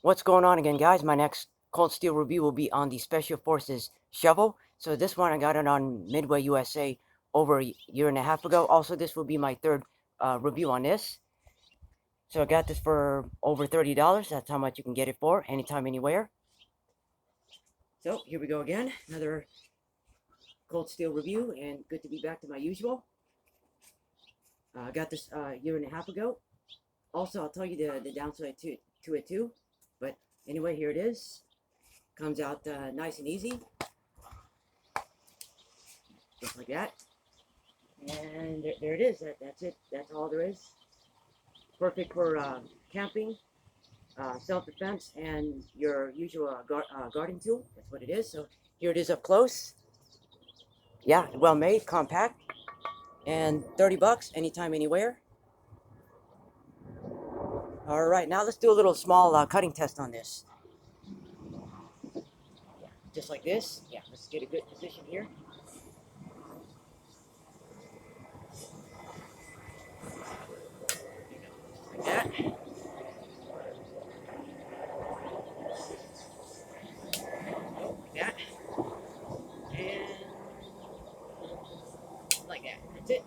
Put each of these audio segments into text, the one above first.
What's going on again, guys? My next cold steel review will be on the Special Forces shovel. So this one, I got it on Midway USA over a year and a half ago. Also, this will be my third review on this. So I got this for over $30. That's how much you can get it for, anytime, anywhere. So here we go again, another cold steel review, and good to be back to my usual. I got this a year and a half ago. Also, I'll tell you the downside to it too. But anyway, here it is. Comes out nice and easy. Just like that. And there it is. That's it. That's all there is. Perfect for camping, self-defense, and your usual garden tool. That's what it is. So here it is up close. Yeah, well made, compact, and $30, anytime, anywhere. All right, now let's do a little small cutting test on this. Just like this. Yeah, let's get a good position here. Like that. Like that. And like that. That's it.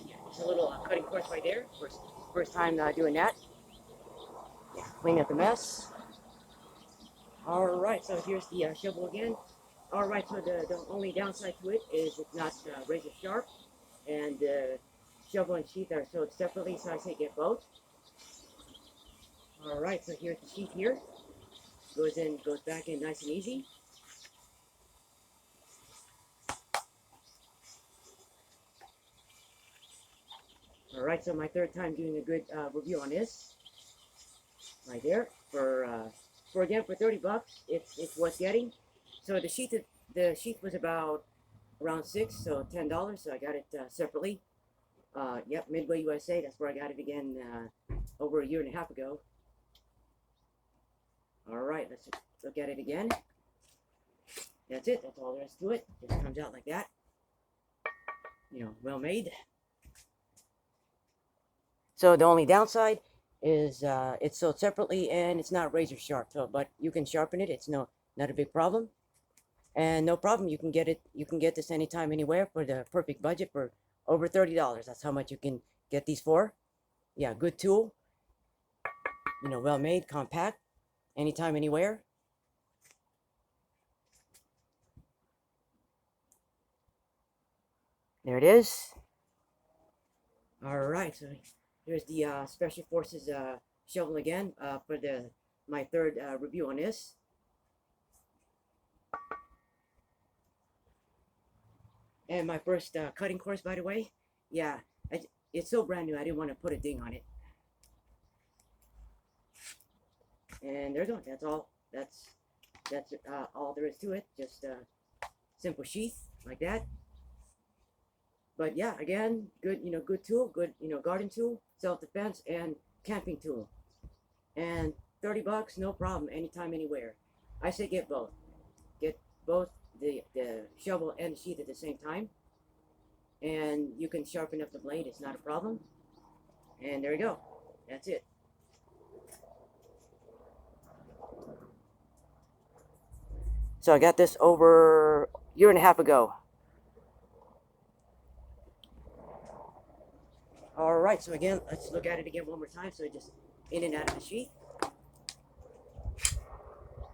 Yeah, just a little cutting course right there. First time doing that. Yeah, clean up the mess. All right, so here's the shovel again. All right, so the only downside to it is it's not razor sharp, and the shovel and sheath are sold separately, so I say get both. All right, so here's the sheath here. Goes back in nice and easy. All right, so my third time doing a good review on this. Right there for again for $30, it's worth getting. So the sheath was about around $6, so $10. So I got it separately. Yep, Midway USA. That's where I got it again over a year and a half ago. All right, let's look at it again. That's it. That's all there is to it. Just comes out like that. You know, well made. So the only downside is it's sold separately and it's not razor sharp. So, but you can sharpen it. It's not a big problem. And no problem, you can get it. You can get this anytime, anywhere for the perfect budget for over $30. That's how much you can get these for. Yeah, good tool. You know, well made, compact, anytime, anywhere. There it is. All right, so here's the Special Forces shovel again for my third review on this. And my first cutting course, by the way. Yeah, it's so brand new, I didn't want to put a ding on it. And there you go. That's all. That's all there is to it. Just simple sheath like that. But yeah, again, good, good tool, good, garden tool, self-defense, and camping tool. And $30, no problem, anytime, anywhere. I say get both. Get both the shovel and the sheath at the same time. And you can sharpen up the blade, it's not a problem. And there you go. That's it. So I got this over a year and a half ago. All right, so again, let's look at it again one more time. So just in and out of the sheath.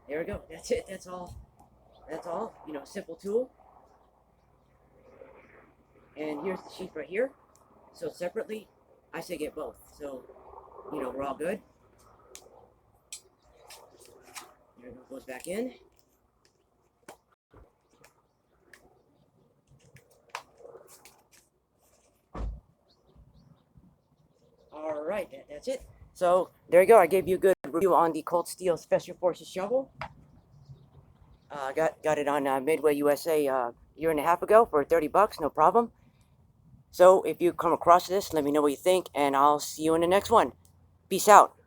There we go. That's it. That's all. That's all. Simple tool. And here's the sheath right here. So separately, I say get both. So, we're all good. There it goes back in. All right, that's it. So there you go. I gave you a good review on the Cold Steel Special Forces shovel. Got it on Midway USA a year and a half ago for $30, no problem. So if you come across this, let me know what you think, and I'll see you in the next one. Peace out.